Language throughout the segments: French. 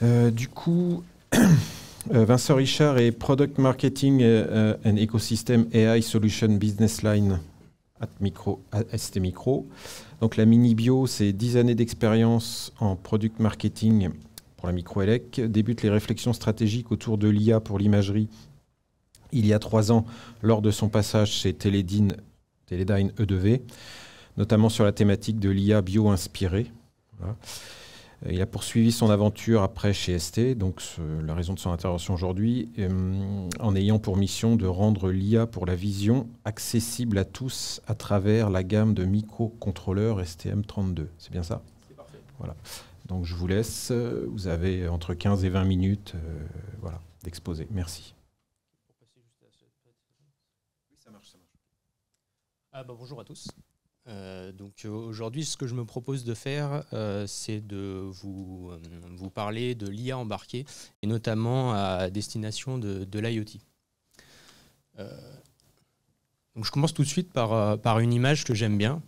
Du coup, Vincent Richard est Product Marketing and Ecosystem AI Solution Business Line à ST Micro. Donc la mini-bio, c'est 10 années d'expérience en Product Marketing pour la microélec. Débute les réflexions stratégiques autour de l'IA pour l'imagerie il y a 3 ans lors de son passage chez Teledyne E2V, notamment sur la thématique de l'IA bio-inspirée. Voilà. Il a poursuivi son aventure après chez ST, donc la raison de son intervention aujourd'hui, en ayant pour mission de rendre l'IA pour la vision accessible à tous à travers la gamme de microcontrôleurs STM32. C'est bien ça? C'est parfait. Voilà. Donc je vous laisse, vous avez entre 15 et 20 minutes voilà, d'exposé. Merci. Oui, ça marche. Bonjour à tous. Donc aujourd'hui, ce que je me propose de faire, c'est de vous parler de l'IA embarquée, et notamment à destination de l'IoT. Donc je commence tout de suite par une image que j'aime bien.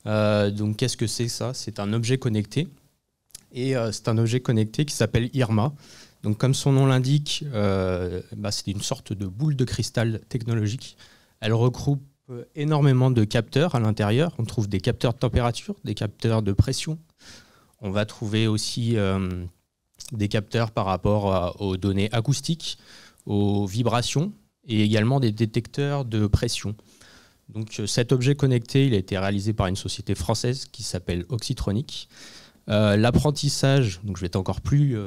Donc qu'est-ce que c'est ça? C'est un objet connecté, et c'est un objet connecté qui s'appelle IRMA. Donc comme son nom l'indique, c'est une sorte de boule de cristal technologique. Elle regroupe énormément de capteurs à l'intérieur. On trouve des capteurs de température, des capteurs de pression. On va trouver aussi des capteurs par rapport aux données acoustiques, aux vibrations, et également des détecteurs de pression. Donc cet objet connecté, il a été réalisé par une société française qui s'appelle Oxytronic. L'apprentissage, donc je vais être encore plus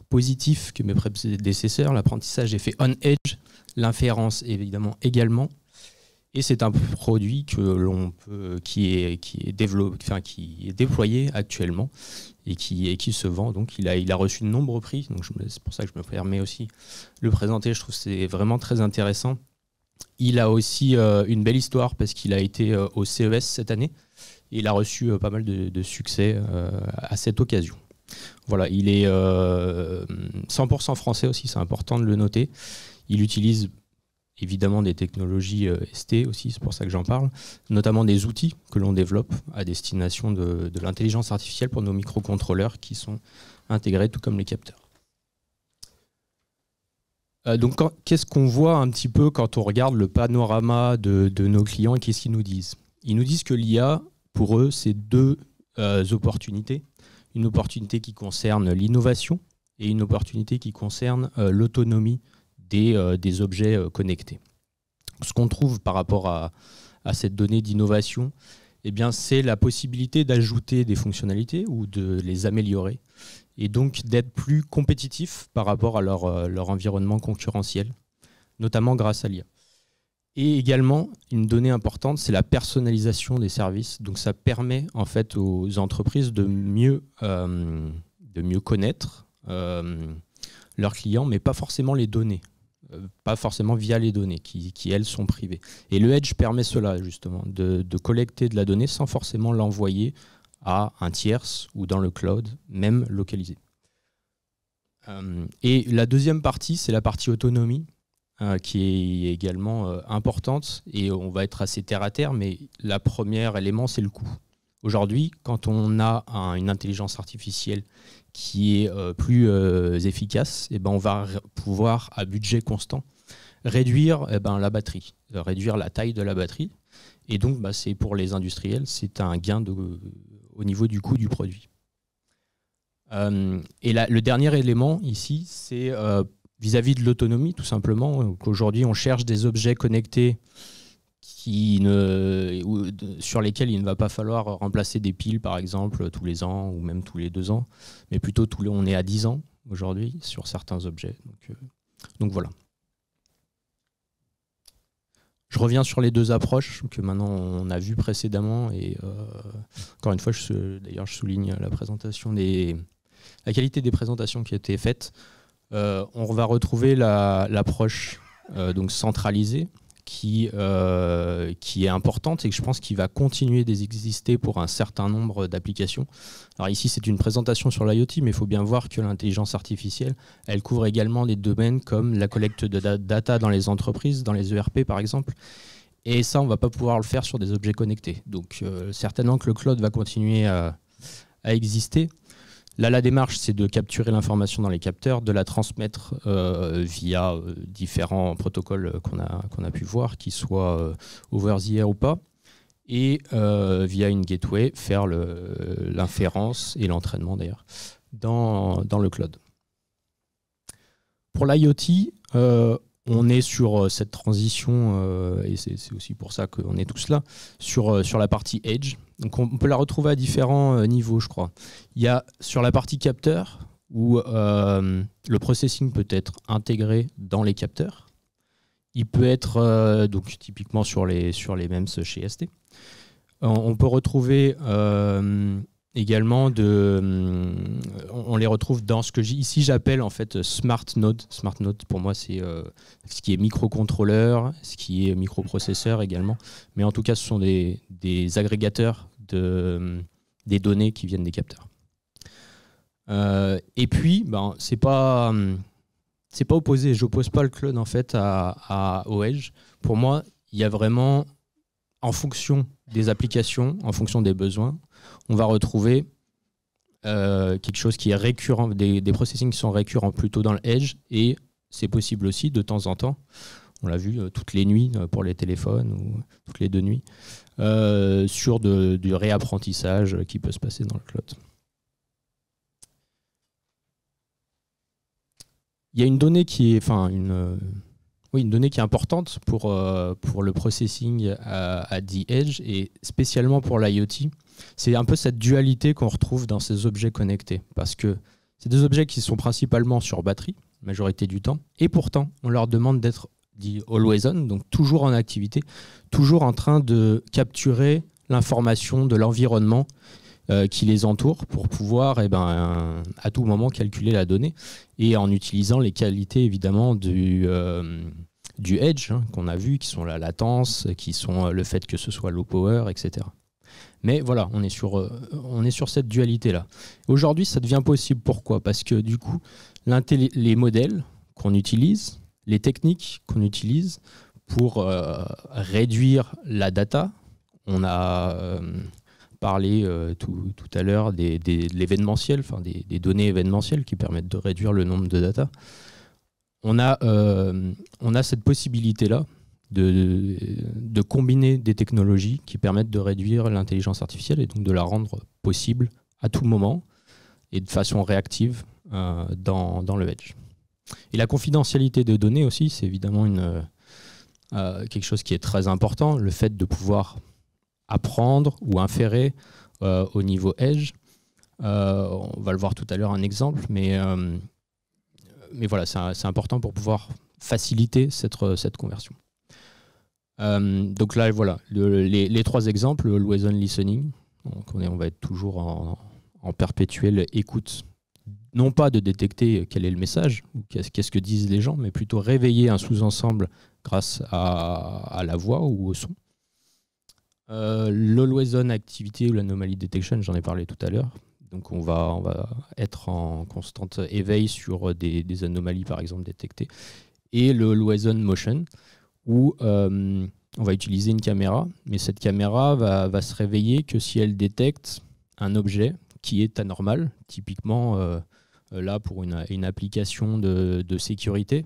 positif que mes prédécesseurs, l'apprentissage est fait on-edge, l'inférence évidemment également. Et c'est un produit qui est déployé actuellement et qui se vend. Donc il a reçu de nombreux prix. Donc c'est pour ça que je me permets aussi de le présenter. Je trouve que c'est vraiment très intéressant. Il a aussi une belle histoire parce qu'il a été au CES cette année. Et il a reçu pas mal de succès à cette occasion. Voilà, il est 100% français aussi, c'est important de le noter. Il utilise évidemment des technologies ST aussi, c'est pour ça que j'en parle, notamment des outils que l'on développe à destination de l'intelligence artificielle pour nos microcontrôleurs qui sont intégrés tout comme les capteurs. Donc qu'est-ce qu'on voit un petit peu quand on regarde le panorama de nos clients et qu'est-ce qu'ils nous disent? Ils nous disent que l'IA, pour eux, c'est deux opportunités. Une opportunité qui concerne l'innovation et une opportunité qui concerne l'autonomie des objets connectés. Ce qu'on trouve par rapport à cette donnée d'innovation, eh bien, c'est la possibilité d'ajouter des fonctionnalités ou de les améliorer et donc d'être plus compétitif par rapport à leur environnement concurrentiel, notamment grâce à l'IA. Et également, une donnée importante, c'est la personnalisation des services. Donc ça permet en fait aux entreprises de mieux connaître leurs clients, mais pas forcément les données. Pas forcément via les données qui elles sont privées. Et le Edge permet cela justement, de collecter de la donnée sans forcément l'envoyer à un tierce ou dans le cloud, même localisé. Et la deuxième partie, c'est la partie autonomie, qui est également importante, et on va être assez terre à terre, mais le premier élément, c'est le coût. Aujourd'hui, quand on a une intelligence artificielle qui est plus efficace, eh ben on va pouvoir, à budget constant, réduire la batterie, réduire la taille de la batterie. Et donc, c'est pour les industriels, c'est un gain au niveau du coût du produit. Et le dernier élément ici, c'est vis-à-vis de l'autonomie, tout simplement. Qu'aujourd'hui, on cherche des objets connectés sur lesquels il ne va pas falloir remplacer des piles, par exemple, tous les ans ou même tous les 2 ans, mais plutôt on est à 10 ans aujourd'hui sur certains objets. Donc voilà. Je reviens sur les deux approches que maintenant on a vues précédemment, et encore une fois, d'ailleurs, je souligne la qualité des présentations qui ont été faites. On va retrouver l'approche donc centralisée, qui est importante et que je pense qu'il va continuer d'exister pour un certain nombre d'applications. Alors ici, c'est une présentation sur l'IoT, mais il faut bien voir que l'intelligence artificielle, elle couvre également des domaines comme la collecte de data dans les entreprises, dans les ERP par exemple. Et ça, on ne va pas pouvoir le faire sur des objets connectés. Donc certainement que le cloud va continuer à exister. Là, la démarche, c'est de capturer l'information dans les capteurs, de la transmettre via différents protocoles qu'on a pu voir, qu'ils soient over the air ou pas, et via une gateway, faire l'inférence et l'entraînement d'ailleurs dans le cloud. Pour l'IoT, on est sur cette transition, et c'est aussi pour ça qu'on est tous là, sur la partie Edge. Donc on peut la retrouver à différents niveaux, je crois. Il y a sur la partie capteur, où le processing peut être intégré dans les capteurs. Il peut être, donc typiquement sur les MEMS chez ST. On peut retrouver également on les retrouve dans ce que ici j'appelle en fait Smart Node. Smart Node pour moi c'est ce qui est microcontrôleur, ce qui est microprocesseur également. Mais en tout cas ce sont des agrégateurs des données qui viennent des capteurs. Et puis c'est pas opposé. J'oppose pas le cloud en fait au Edge. Pour moi il y a vraiment en fonction des applications, en fonction des besoins, on va retrouver quelque chose qui est récurrent, des processing qui sont récurrents plutôt dans le Edge, et c'est possible aussi de temps en temps, on l'a vu toutes les nuits pour les téléphones ou toutes les 2 nuits, sur du réapprentissage qui peut se passer dans le cloud. Il y a une donnée qui est, une donnée qui est importante pour le processing à the edge et spécialement pour l'IoT. C'est un peu cette dualité qu'on retrouve dans ces objets connectés, parce que c'est des objets qui sont principalement sur batterie, la majorité du temps, et pourtant on leur demande d'être dit always on, donc toujours en activité, toujours en train de capturer l'information de l'environnement qui les entoure pour pouvoir à tout moment calculer la donnée, et en utilisant les qualités évidemment du edge qu'on a vu, qui sont la latence, qui sont le fait que ce soit low power, etc. Mais voilà, on est sur cette dualité-là. Aujourd'hui, ça devient possible. Pourquoi ? Parce que du coup, les modèles qu'on utilise, les techniques qu'on utilise pour réduire la data, on a parlé tout à l'heure de l'événementiel, enfin des données événementielles qui permettent de réduire le nombre de data. On a cette possibilité-là de combiner des technologies qui permettent de réduire l'intelligence artificielle et donc de la rendre possible à tout moment et de façon réactive dans le Edge. Et la confidentialité des données aussi, c'est évidemment quelque chose qui est très important. Le fait de pouvoir apprendre ou inférer au niveau Edge. On va le voir tout à l'heure un exemple, mais voilà, c'est important pour pouvoir faciliter cette conversion. Donc là, voilà, les 3 exemples, always on listening. Donc on va être toujours en perpétuelle écoute, non pas de détecter quel est le message ou qu'est-ce que disent les gens, mais plutôt réveiller un sous-ensemble grâce à la voix ou au son. L'always on activity ou l'anomaly detection, j'en ai parlé tout à l'heure. Donc on va être en constante éveil sur des anomalies par exemple détectées. Et le always on motion, où on va utiliser une caméra, mais cette caméra va se réveiller que si elle détecte un objet qui est anormal, typiquement là pour une application de sécurité.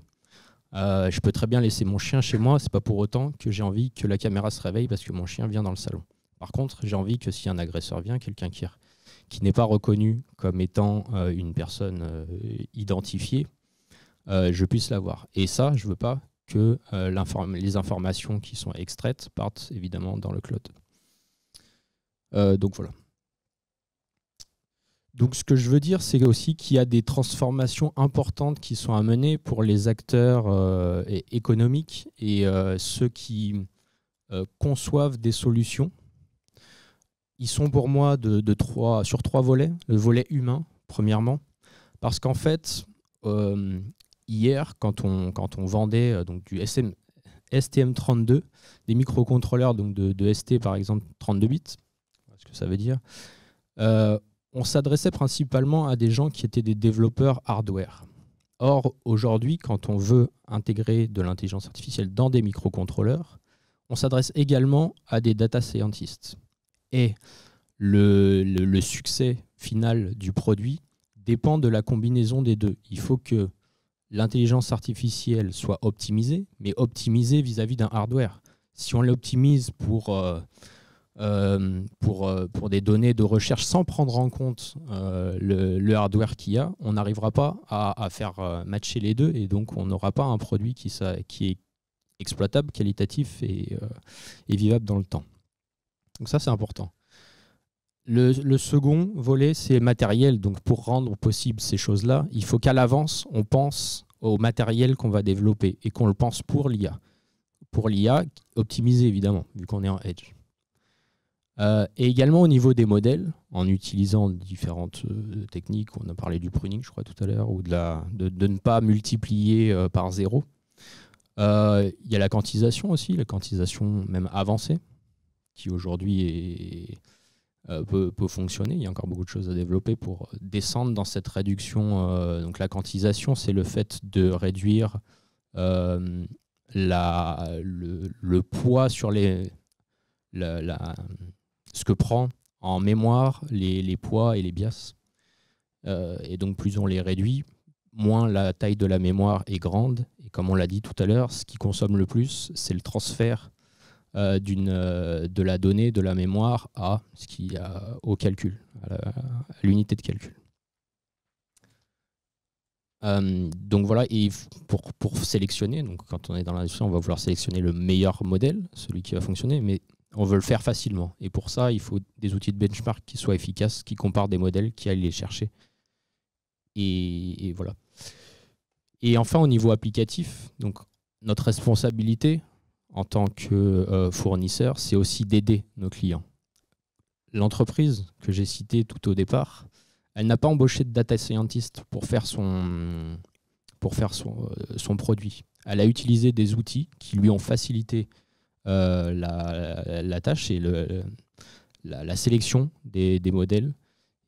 Je peux très bien laisser mon chien chez moi, c'est pas pour autant que j'ai envie que la caméra se réveille parce que mon chien vient dans le salon. Par contre, j'ai envie que si un agresseur vient, quelqu'un qui n'est pas reconnu comme étant une personne identifiée, je puisse la voir. Et ça, je veux pas que les informations qui sont extraites partent évidemment dans le cloud. Donc voilà. Donc ce que je veux dire, c'est aussi qu'il y a des transformations importantes qui sont à mener pour les acteurs économiques et ceux qui conçoivent des solutions. Ils sont pour moi sur 3 volets. Le volet humain, premièrement, parce qu'en fait, hier, quand on vendait donc, du STM32, des microcontrôleurs donc de ST par exemple 32 bits, ce que ça veut dire, on s'adressait principalement à des gens qui étaient des développeurs hardware. Or, aujourd'hui, quand on veut intégrer de l'intelligence artificielle dans des microcontrôleurs, on s'adresse également à des data scientists. Et le succès final du produit dépend de la combinaison des deux. Il faut que l'intelligence artificielle soit optimisée, mais optimisée vis-à-vis d'un hardware. Si on l'optimise pour des données de recherche sans prendre en compte le hardware qu'il y a, on n'arrivera pas à faire matcher les deux, et donc on n'aura pas un produit qui est exploitable, qualitatif et vivable dans le temps. Donc ça, c'est important. Le second volet, c'est matériel. Donc pour rendre possible ces choses-là, il faut qu'à l'avance, on pense au matériel qu'on va développer et qu'on le pense pour l'IA. Pour l'IA, optimisé évidemment, vu qu'on est en edge. Et également au niveau des modèles, en utilisant différentes techniques, on a parlé du pruning, je crois, tout à l'heure, ou de ne pas multiplier par 0. Il y a la quantisation aussi, la quantisation même avancée, qui aujourd'hui peut fonctionner. Il y a encore beaucoup de choses à développer pour descendre dans cette réduction. Donc la quantisation, c'est le fait de réduire le poids sur ce que prend en mémoire les poids et les bias. Et donc plus on les réduit, moins la taille de la mémoire est grande. Et comme on l'a dit tout à l'heure, ce qui consomme le plus, c'est le transfert de la donnée, de la mémoire au calcul, à l'unité de calcul. Donc voilà, et pour sélectionner, donc quand on est dans l'industrie, on va vouloir sélectionner le meilleur modèle, celui qui va fonctionner, mais on veut le faire facilement. Et pour ça, il faut des outils de benchmark qui soient efficaces, qui comparent des modèles, qui aillent les chercher. Et voilà. Et enfin, au niveau applicatif, donc notre responsabilité en tant que fournisseur, c'est aussi d'aider nos clients. L'entreprise que j'ai citée tout au départ, elle n'a pas embauché de data scientist pour faire son produit. Elle a utilisé des outils qui lui ont facilité la tâche et la sélection des modèles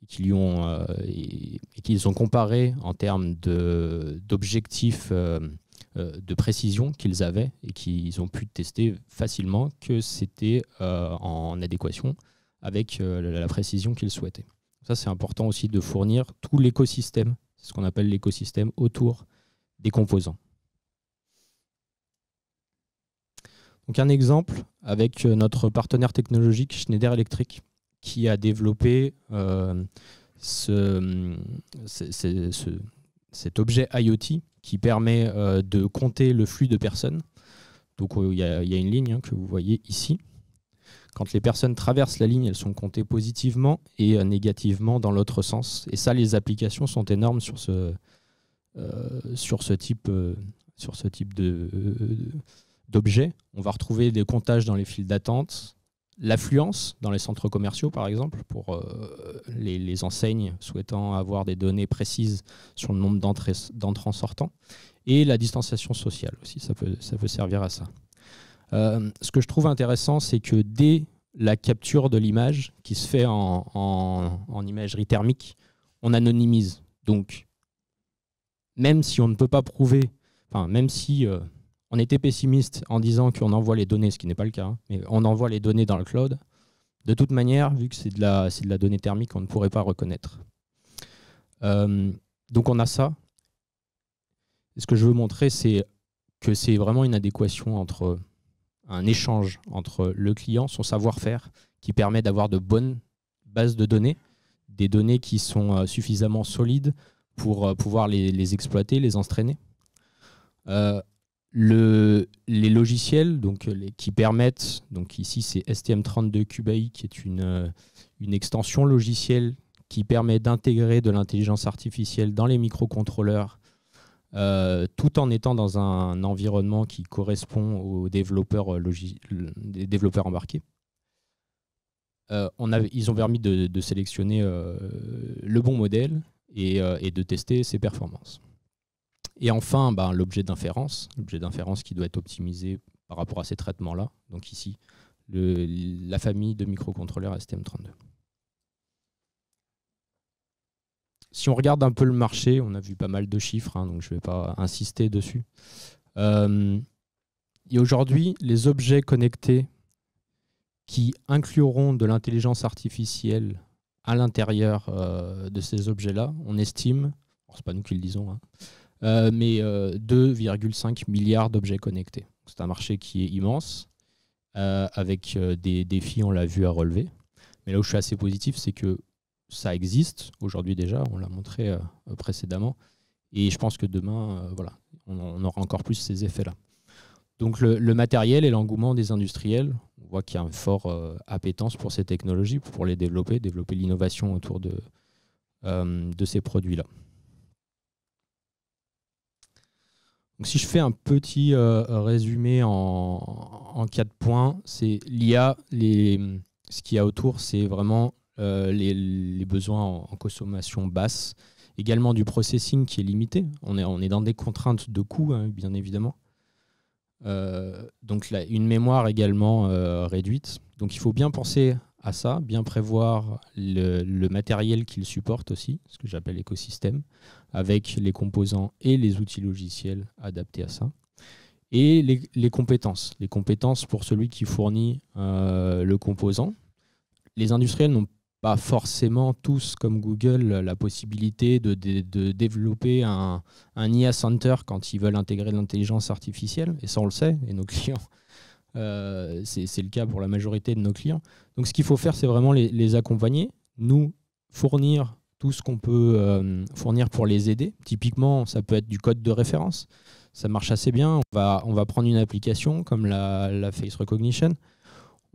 qui lui ont, et qu'ils ont comparé en termes d'objectifs de précision qu'ils avaient et qu'ils ont pu tester facilement que c'était en adéquation avec la précision qu'ils souhaitaient. Ça, c'est important aussi de fournir tout l'écosystème, c'est ce qu'on appelle l'écosystème autour des composants. Donc un exemple avec notre partenaire technologique Schneider Electric qui a développé cet objet IoT qui permet de compter le flux de personnes. Donc il y a une ligne que vous voyez ici. Quand les personnes traversent la ligne, elles sont comptées positivement et négativement dans l'autre sens. Et ça, les applications sont énormes sur ce type d'objet. On va retrouver des comptages dans les files d'attente, l'affluence dans les centres commerciaux, par exemple, pour les enseignes souhaitant avoir des données précises sur le nombre d'entrants-sortants, et la distanciation sociale aussi, ça peut servir à ça. Ce que je trouve intéressant, c'est que dès la capture de l'image, qui se fait en imagerie thermique, on anonymise. Donc, même si on ne peut pas prouver, même si on était pessimiste en disant qu'on envoie les données, ce qui n'est pas le cas, mais on envoie les données dans le cloud, de toute manière, vu que c'est de la donnée thermique, on ne pourrait pas reconnaître. Donc on a ça. Et ce que je veux montrer, c'est que c'est vraiment une adéquation entre un échange entre le client, son savoir-faire, qui permet d'avoir de bonnes bases de données, des données qui sont suffisamment solides pour pouvoir les exploiter, les entraîner. Les logiciels qui permettent, donc ici c'est STM32Cube.AI qui est une extension logicielle qui permet d'intégrer de l'intelligence artificielle dans les microcontrôleurs tout en étant dans un environnement qui correspond aux développeurs embarqués. Ils ont permis de sélectionner le bon modèle et de tester ses performances. Et enfin, l'objet d'inférence qui doit être optimisé par rapport à ces traitements-là. Donc ici, la famille de microcontrôleurs STM32. Si on regarde un peu le marché, on a vu pas mal de chiffres, donc je ne vais pas insister dessus. Et aujourd'hui, les objets connectés qui incluront de l'intelligence artificielle à l'intérieur de ces objets-là, on estime, c'est pas nous qui le disons, hein, mais 2,5 milliards d'objets connectés. C'est un marché qui est immense, avec des défis, on l'a vu, à relever. Mais là où je suis assez positif, c'est que ça existe aujourd'hui déjà, on l'a montré précédemment, et je pense que demain, voilà, on aura encore plus ces effets-là. Donc le matériel et l'engouement des industriels, on voit qu'il y a une forte appétence pour ces technologies, pour les développer l'innovation autour de ces produits-là. Donc si je fais un petit résumé en 4 points, c'est l'IA, ce qu'il y a autour, c'est vraiment les besoins en consommation basse, également du processing qui est limité. On est dans des contraintes de coût, hein, bien évidemment. Donc là, une mémoire également réduite. Donc il faut bien penser à ça, bien prévoir le matériel qu'il supporte aussi, ce que j'appelle l'écosystème, avec les composants et les outils logiciels adaptés à ça. Et les compétences. Les compétences pour celui qui fournit le composant. Les industriels n'ont pas forcément tous, comme Google, la possibilité de développer un IA Center quand ils veulent intégrer de l'intelligence artificielle. Et ça, on le sait, et nos clients, c'est le cas pour la majorité de nos clients. Donc ce qu'il faut faire, c'est vraiment les accompagner, nous fournir tout ce qu'on peut fournir pour les aider. Typiquement, ça peut être du code de référence. Ça marche assez bien. On va prendre une application comme la Face Recognition.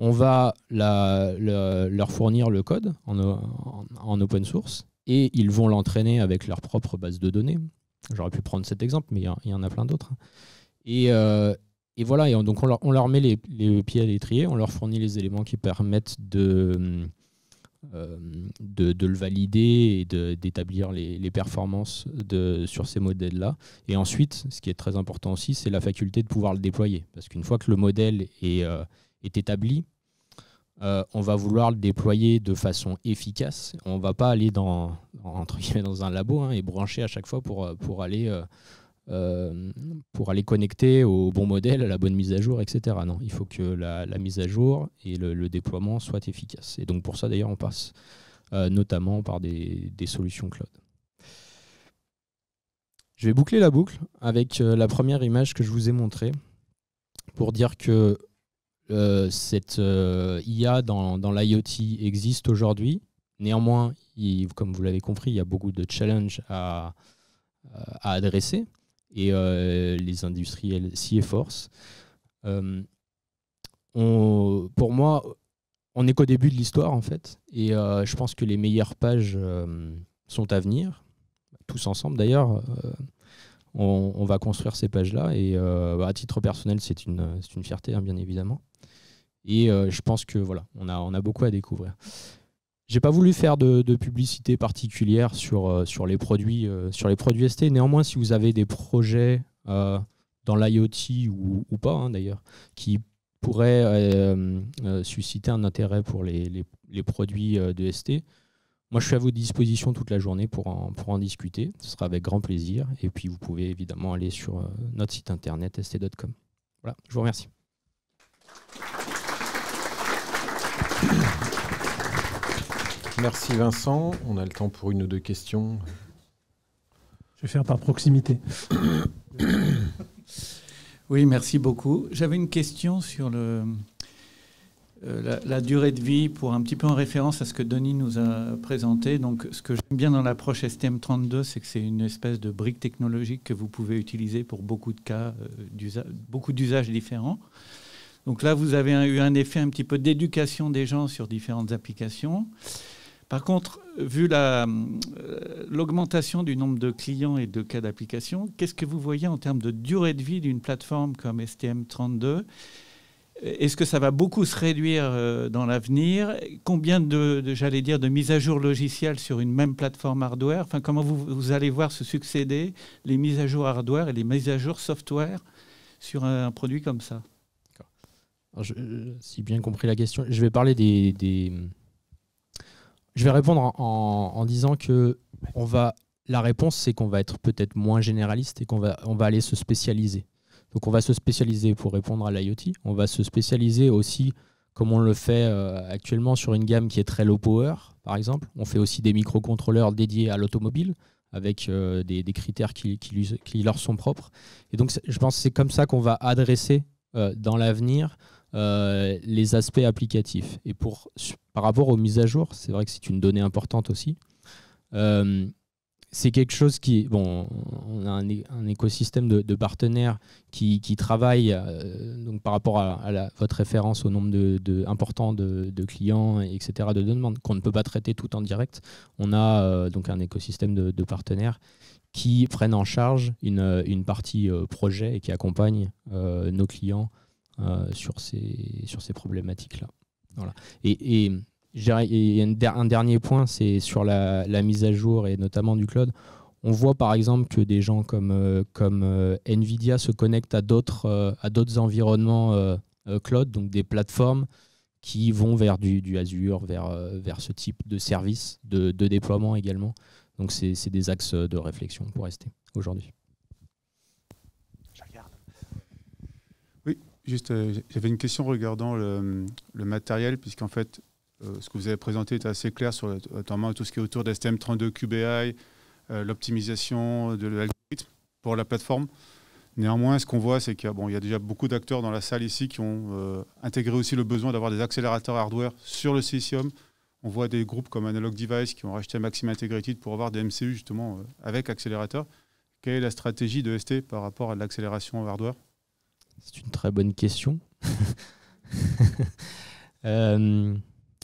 On va leur fournir le code en open source et ils vont l'entraîner avec leur propre base de données. J'aurais pu prendre cet exemple, mais il y en a plein d'autres. Et voilà, et donc on leur met les pieds à l'étrier, on leur fournit les éléments qui permettent de le valider et d'établir les performances sur ces modèles-là. Et ensuite, ce qui est très important aussi, c'est la faculté de pouvoir le déployer. Parce qu'une fois que le modèle est établi, on va vouloir le déployer de façon efficace. On ne va pas aller dans un labo, hein, et brancher à chaque fois pour aller connecter au bon modèle, à la bonne mise à jour, etc. Non, il faut que la mise à jour et le déploiement soient efficaces. Et donc pour ça, d'ailleurs, on passe notamment par des solutions cloud. Je vais boucler la boucle avec la première image que je vous ai montrée pour dire que cette IA dans l'IoT existe aujourd'hui. Néanmoins, comme vous l'avez compris, il y a beaucoup de challenges à adresser et les industriels s'y efforcent. Pour moi, on n'est qu'au début de l'histoire en fait, et je pense que les meilleures pages sont à venir, tous ensemble d'ailleurs. On va construire ces pages-là et à titre personnel, c'est une fierté, hein, bien évidemment. Et je pense que voilà, on a beaucoup à découvrir. J'ai pas voulu faire de publicité particulière sur les produits ST. Néanmoins, si vous avez des projets dans l'IoT ou pas, hein, d'ailleurs, qui pourraient susciter un intérêt pour les produits de ST, moi, je suis à votre disposition toute la journée pour en discuter. Ce sera avec grand plaisir. Et puis, vous pouvez évidemment aller sur notre site internet st.com. Voilà, je vous remercie. Merci Vincent. On a le temps pour une ou deux questions. Je vais faire par proximité. Oui, merci beaucoup. J'avais une question sur la durée de vie, pour un petit peu en référence à ce que Denis nous a présenté. Donc, ce que j'aime bien dans l'approche STM32, c'est que c'est une espèce de brique technologique que vous pouvez utiliser pour beaucoup de cas, beaucoup d'usages différents. Donc là, vous avez eu un effet un petit peu d'éducation des gens sur différentes applications. Par contre, vu l'augmentation du nombre de clients et de cas d'application, qu'est-ce que vous voyez en termes de durée de vie d'une plateforme comme STM32 ? Est-ce que ça va beaucoup se réduire dans l'avenir ? Combien de mises à jour logicielles sur une même plateforme hardware ? Enfin, comment vous allez voir se succéder les mises à jour hardware et les mises à jour software sur un produit comme ça ? Alors, si bien compris la question, je vais parler Je vais répondre en disant que la réponse, c'est qu'on va être peut-être moins généraliste et qu'on va aller se spécialiser. Donc on va se spécialiser pour répondre à l'IoT. On va se spécialiser aussi comme on le fait actuellement sur une gamme qui est très low power, par exemple. On fait aussi des microcontrôleurs dédiés à l'automobile, avec des critères qui leur sont propres. Et donc, je pense que c'est comme ça qu'on va adresser dans l'avenir les aspects applicatifs. Et par rapport aux mises à jour, c'est vrai que c'est une donnée importante aussi. C'est quelque chose qui... Bon, on a un écosystème de partenaires qui travaillent donc par rapport à votre référence au nombre important de clients, etc., de demandes qu'on ne peut pas traiter tout en direct. On a donc un écosystème de partenaires qui prennent en charge une partie projet et qui accompagnent nos clients sur ces problématiques-là. Voilà. Et un dernier point, c'est sur la mise à jour et notamment du cloud. On voit par exemple que des gens comme Nvidia se connectent à d'autres environnements cloud, donc des plateformes qui vont vers du Azure, vers ce type de service, de déploiement également. Donc c'est des axes de réflexion pour rester aujourd'hui. Oui, juste j'avais une question regardant le matériel, puisqu'en fait, ce que vous avez présenté est assez clair sur notamment tout ce qui est autour d'STM32 QBI, l'optimisation de l'algorithme pour la plateforme. Néanmoins, ce qu'on voit, c'est qu'il y a déjà beaucoup d'acteurs dans la salle ici qui ont intégré aussi le besoin d'avoir des accélérateurs hardware sur le silicium. On voit des groupes comme Analog Device qui ont racheté Maxim Integrated pour avoir des MCU justement avec accélérateur. Quelle est la stratégie de ST par rapport à l'accélération hardware? C'est une très bonne question.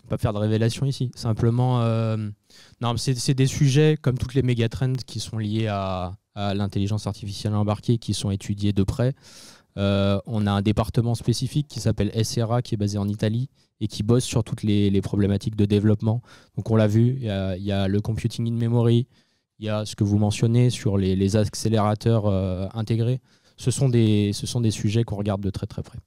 Pas faire de révélation ici. Simplement, non, c'est des sujets comme toutes les mégatrends qui sont liés à l'intelligence artificielle embarquée, qui sont étudiés de près. On a un département spécifique qui s'appelle SRA, qui est basé en Italie et qui bosse sur toutes les problématiques de développement. Donc on l'a vu, il y a le computing in memory, il y a ce que vous mentionnez sur les accélérateurs intégrés. Ce sont des sujets qu'on regarde de très très près.